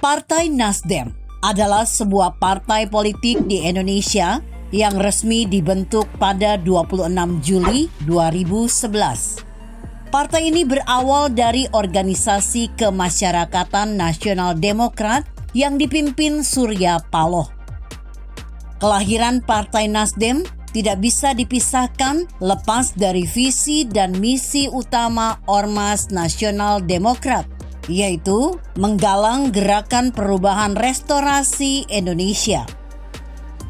Partai Nasdem adalah sebuah partai politik di Indonesia yang resmi dibentuk pada 26 Juli 2011. Partai ini berawal dari organisasi kemasyarakatan Nasional Demokrat yang dipimpin Surya Paloh. Kelahiran Partai Nasdem tidak bisa dipisahkan lepas dari visi dan misi utama Ormas Nasional Demokrat, yaitu menggalang gerakan perubahan restorasi Indonesia.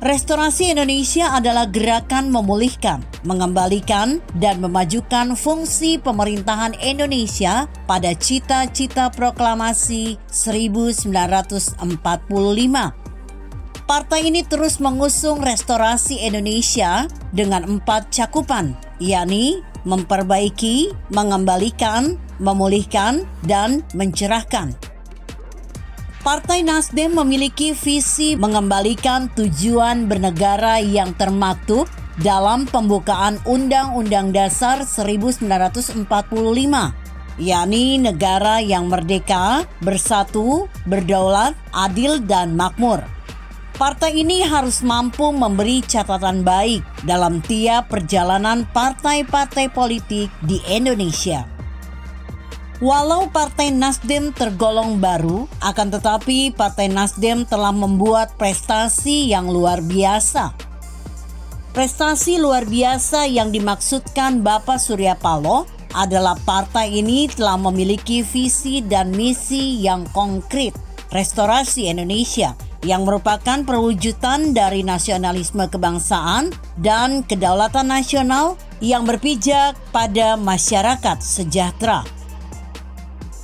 Restorasi Indonesia adalah gerakan memulihkan, mengembalikan, dan memajukan fungsi pemerintahan Indonesia pada cita-cita proklamasi 1945. Partai ini terus mengusung restorasi Indonesia dengan 4 cakupan, yakni memperbaiki, mengembalikan, memulihkan, dan mencerahkan. Partai Nasdem memiliki visi mengembalikan tujuan bernegara yang termaktub dalam pembukaan Undang-Undang Dasar 1945, yakni negara yang merdeka, bersatu, berdaulat, adil, dan makmur. Partai ini harus mampu memberi catatan baik dalam tiap perjalanan partai-partai politik di Indonesia. Walau Partai Nasdem tergolong baru, akan tetapi Partai Nasdem telah membuat prestasi yang luar biasa. Prestasi luar biasa yang dimaksudkan Bapak Surya Paloh adalah partai ini telah memiliki visi dan misi yang konkret, restorasi Indonesia, yang merupakan perwujudan dari nasionalisme kebangsaan dan kedaulatan nasional yang berpijak pada masyarakat sejahtera.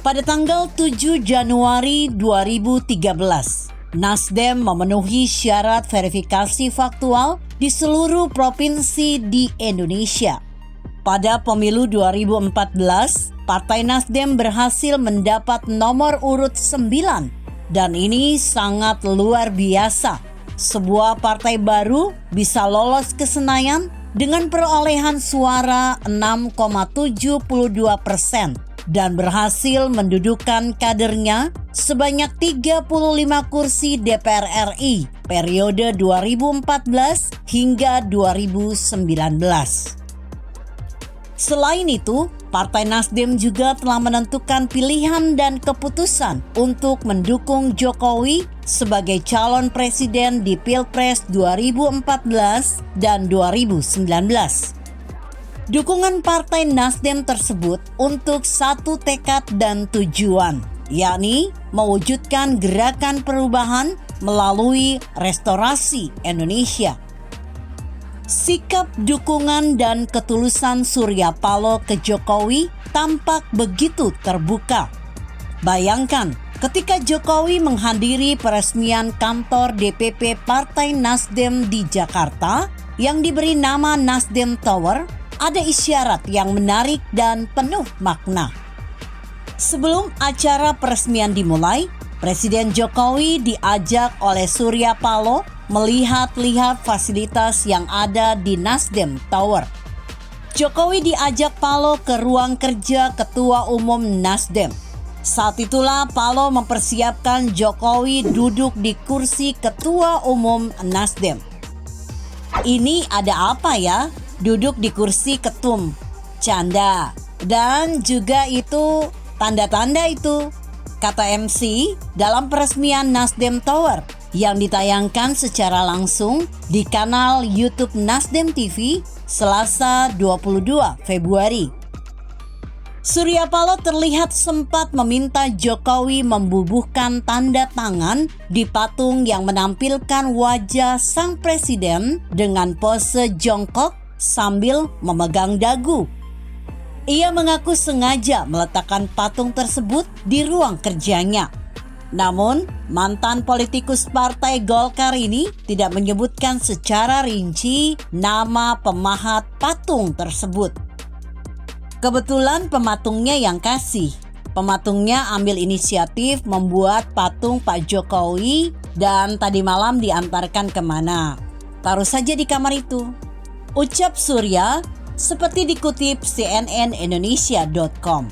Pada tanggal 7 Januari 2013, Nasdem memenuhi syarat verifikasi faktual di seluruh provinsi di Indonesia. Pada pemilu 2014, Partai Nasdem berhasil mendapat nomor urut 9. Dan ini sangat luar biasa. Sebuah partai baru bisa lolos ke Senayan dengan perolehan suara 6,72% dan berhasil mendudukan kadernya sebanyak 35 kursi DPR RI periode 2014 hingga 2019. Selain itu, Partai Nasdem juga telah menentukan pilihan dan keputusan untuk mendukung Jokowi sebagai calon presiden di Pilpres 2014 dan 2019. Dukungan Partai Nasdem tersebut untuk satu tekad dan tujuan, yakni mewujudkan gerakan perubahan melalui restorasi Indonesia. Sikap dukungan dan ketulusan Surya Paloh ke Jokowi tampak begitu terbuka. Bayangkan, ketika Jokowi menghadiri peresmian kantor DPP Partai Nasdem di Jakarta yang diberi nama Nasdem Tower, ada isyarat yang menarik dan penuh makna. Sebelum acara peresmian dimulai, Presiden Jokowi diajak oleh Surya Paloh melihat-lihat fasilitas yang ada di Nasdem Tower. Jokowi diajak Paloh ke ruang kerja Ketua Umum Nasdem. Saat itulah Paloh mempersiapkan Jokowi duduk di kursi Ketua Umum Nasdem. Ini ada apa ya? Duduk di kursi ketum. Canda. Dan juga itu tanda-tanda itu, kata MC dalam peresmian Nasdem Tower yang ditayangkan secara langsung di kanal YouTube Nasdem TV Selasa 22 Februari. Surya Paloh terlihat sempat meminta Jokowi membubuhkan tanda tangan di patung yang menampilkan wajah sang presiden dengan pose jongkok sambil memegang dagu. Ia mengaku sengaja meletakkan patung tersebut di ruang kerjanya. Namun, mantan politikus Partai Golkar ini tidak menyebutkan secara rinci nama pemahat patung tersebut. Kebetulan pematungnya yang kasih. Pematungnya ambil inisiatif membuat patung Pak Jokowi dan tadi malam diantarkan kemana. Taruh saja di kamar itu. Ucap Surya seperti dikutip cnnindonesia.com.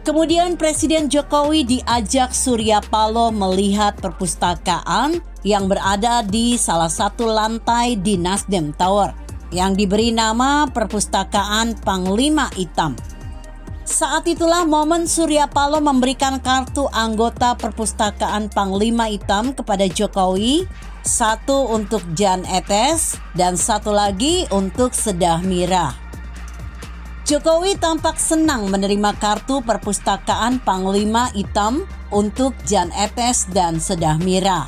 Kemudian Presiden Jokowi diajak Surya Paloh melihat perpustakaan yang berada di salah satu lantai di Nasdem Tower yang diberi nama Perpustakaan Panglima Hitam. Saat itulah momen Surya Paloh memberikan kartu anggota Perpustakaan Panglima Hitam kepada Jokowi, satu untuk Jan Etes dan satu lagi untuk Sedah Mira. Jokowi tampak senang menerima kartu Perpustakaan Panglima Hitam untuk Jan Etes dan Sedah Mira.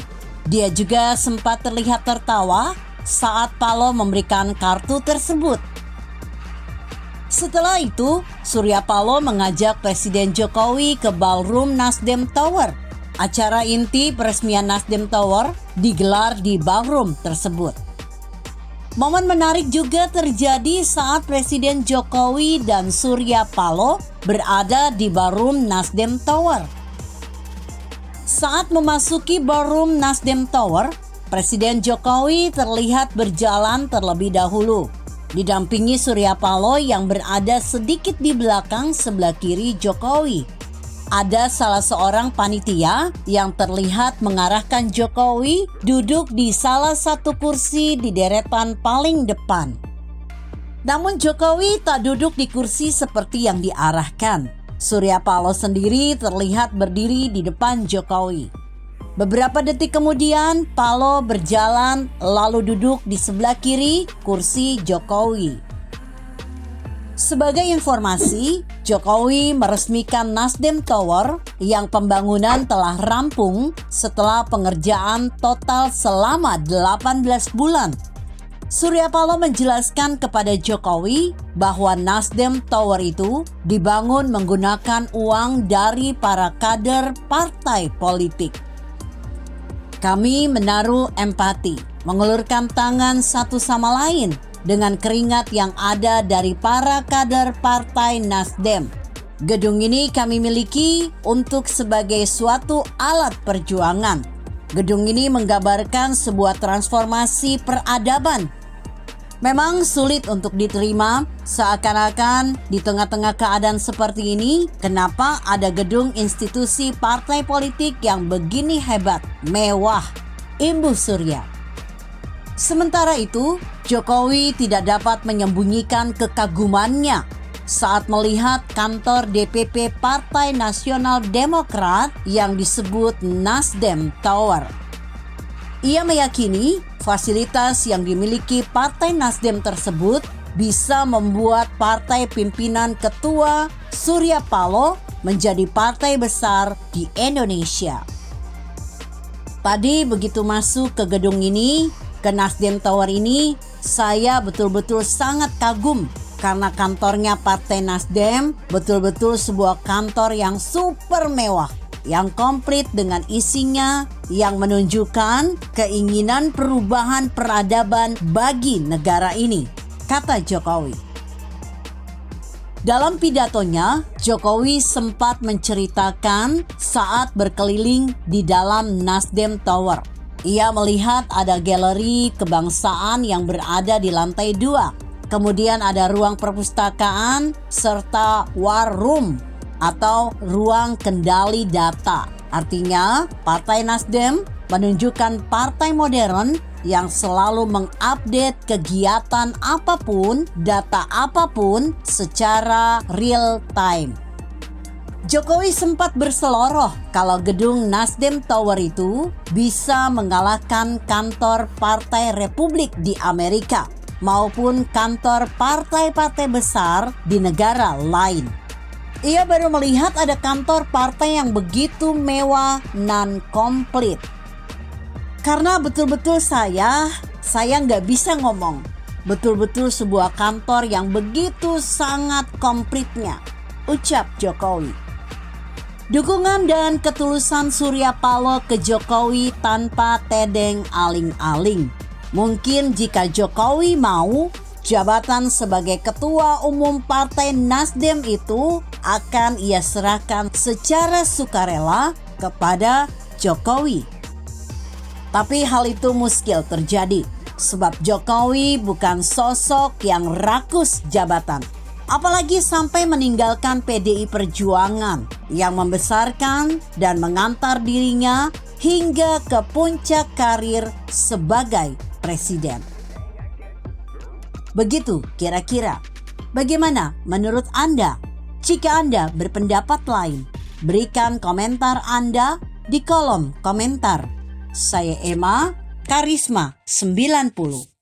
Dia juga sempat terlihat tertawa saat Paloh memberikan kartu tersebut. Setelah itu, Surya Paloh mengajak Presiden Jokowi ke ballroom Nasdem Tower. Acara inti peresmian Nasdem Tower digelar di ballroom tersebut. Momen menarik juga terjadi saat Presiden Jokowi dan Surya Paloh berada di ballroom Nasdem Tower. Saat memasuki ballroom Nasdem Tower, Presiden Jokowi terlihat berjalan terlebih dahulu, didampingi Surya Paloh yang berada sedikit di belakang sebelah kiri Jokowi. Ada salah seorang panitia yang terlihat mengarahkan Jokowi duduk di salah satu kursi di deretan paling depan. Namun Jokowi tak duduk di kursi seperti yang diarahkan. Surya Paloh sendiri terlihat berdiri di depan Jokowi. Beberapa detik kemudian Paloh berjalan lalu duduk di sebelah kiri kursi Jokowi. Sebagai informasi, Jokowi meresmikan Nasdem Tower yang pembangunan telah rampung setelah pengerjaan total selama 18 bulan. Surya Paloh menjelaskan kepada Jokowi bahwa Nasdem Tower itu dibangun menggunakan uang dari para kader partai politik. Kami menaruh empati, mengulurkan tangan satu sama lain dengan keringat yang ada dari para kader partai Nasdem. Gedung ini kami miliki untuk sebagai suatu alat perjuangan. Gedung ini menggambarkan sebuah transformasi peradaban. Memang sulit untuk diterima, seakan-akan di tengah-tengah keadaan seperti ini, kenapa ada gedung institusi partai politik yang begini hebat, mewah, imbuh Surya. Sementara itu, Jokowi tidak dapat menyembunyikan kekagumannya saat melihat kantor DPP Partai Nasional Demokrat yang disebut Nasdem Tower. Ia meyakini fasilitas yang dimiliki Partai Nasdem tersebut bisa membuat partai pimpinan Ketua Surya Paloh menjadi partai besar di Indonesia. Tadi begitu masuk ke gedung ini, ke Nasdem Tower ini, saya betul-betul sangat kagum karena kantornya Partai Nasdem betul-betul sebuah kantor yang super mewah, yang komplit dengan isinya yang menunjukkan keinginan perubahan peradaban bagi negara ini, kata Jokowi. Dalam pidatonya, Jokowi sempat menceritakan saat berkeliling di dalam Nasdem Tower. Ia melihat ada galeri kebangsaan yang berada di lantai 2. Kemudian ada ruang perpustakaan serta war room atau ruang kendali data. Artinya, Partai Nasdem menunjukkan partai modern yang selalu mengupdate kegiatan apapun, data apapun secara real time. Jokowi sempat berseloroh kalau gedung Nasdem Tower itu bisa mengalahkan kantor Partai Republik di Amerika maupun kantor partai-partai besar di negara lain. Ia baru melihat ada kantor partai yang begitu mewah dan komplit. Karena betul-betul saya nggak bisa ngomong. Betul-betul sebuah kantor yang begitu sangat komplitnya, ucap Jokowi. Dukungan dan ketulusan Surya Paloh ke Jokowi tanpa tedeng aling-aling. Mungkin jika Jokowi mau, jabatan sebagai Ketua Umum Partai Nasdem itu akan ia serahkan secara sukarela kepada Jokowi. Tapi hal itu muskil terjadi, sebab Jokowi bukan sosok yang rakus jabatan. Apalagi sampai meninggalkan PDI Perjuangan yang membesarkan dan mengantar dirinya hingga ke puncak karir sebagai presiden. Begitu kira-kira. Bagaimana menurut Anda? Jika Anda berpendapat lain, berikan komentar Anda di kolom komentar. Saya Emma, Karisma 90.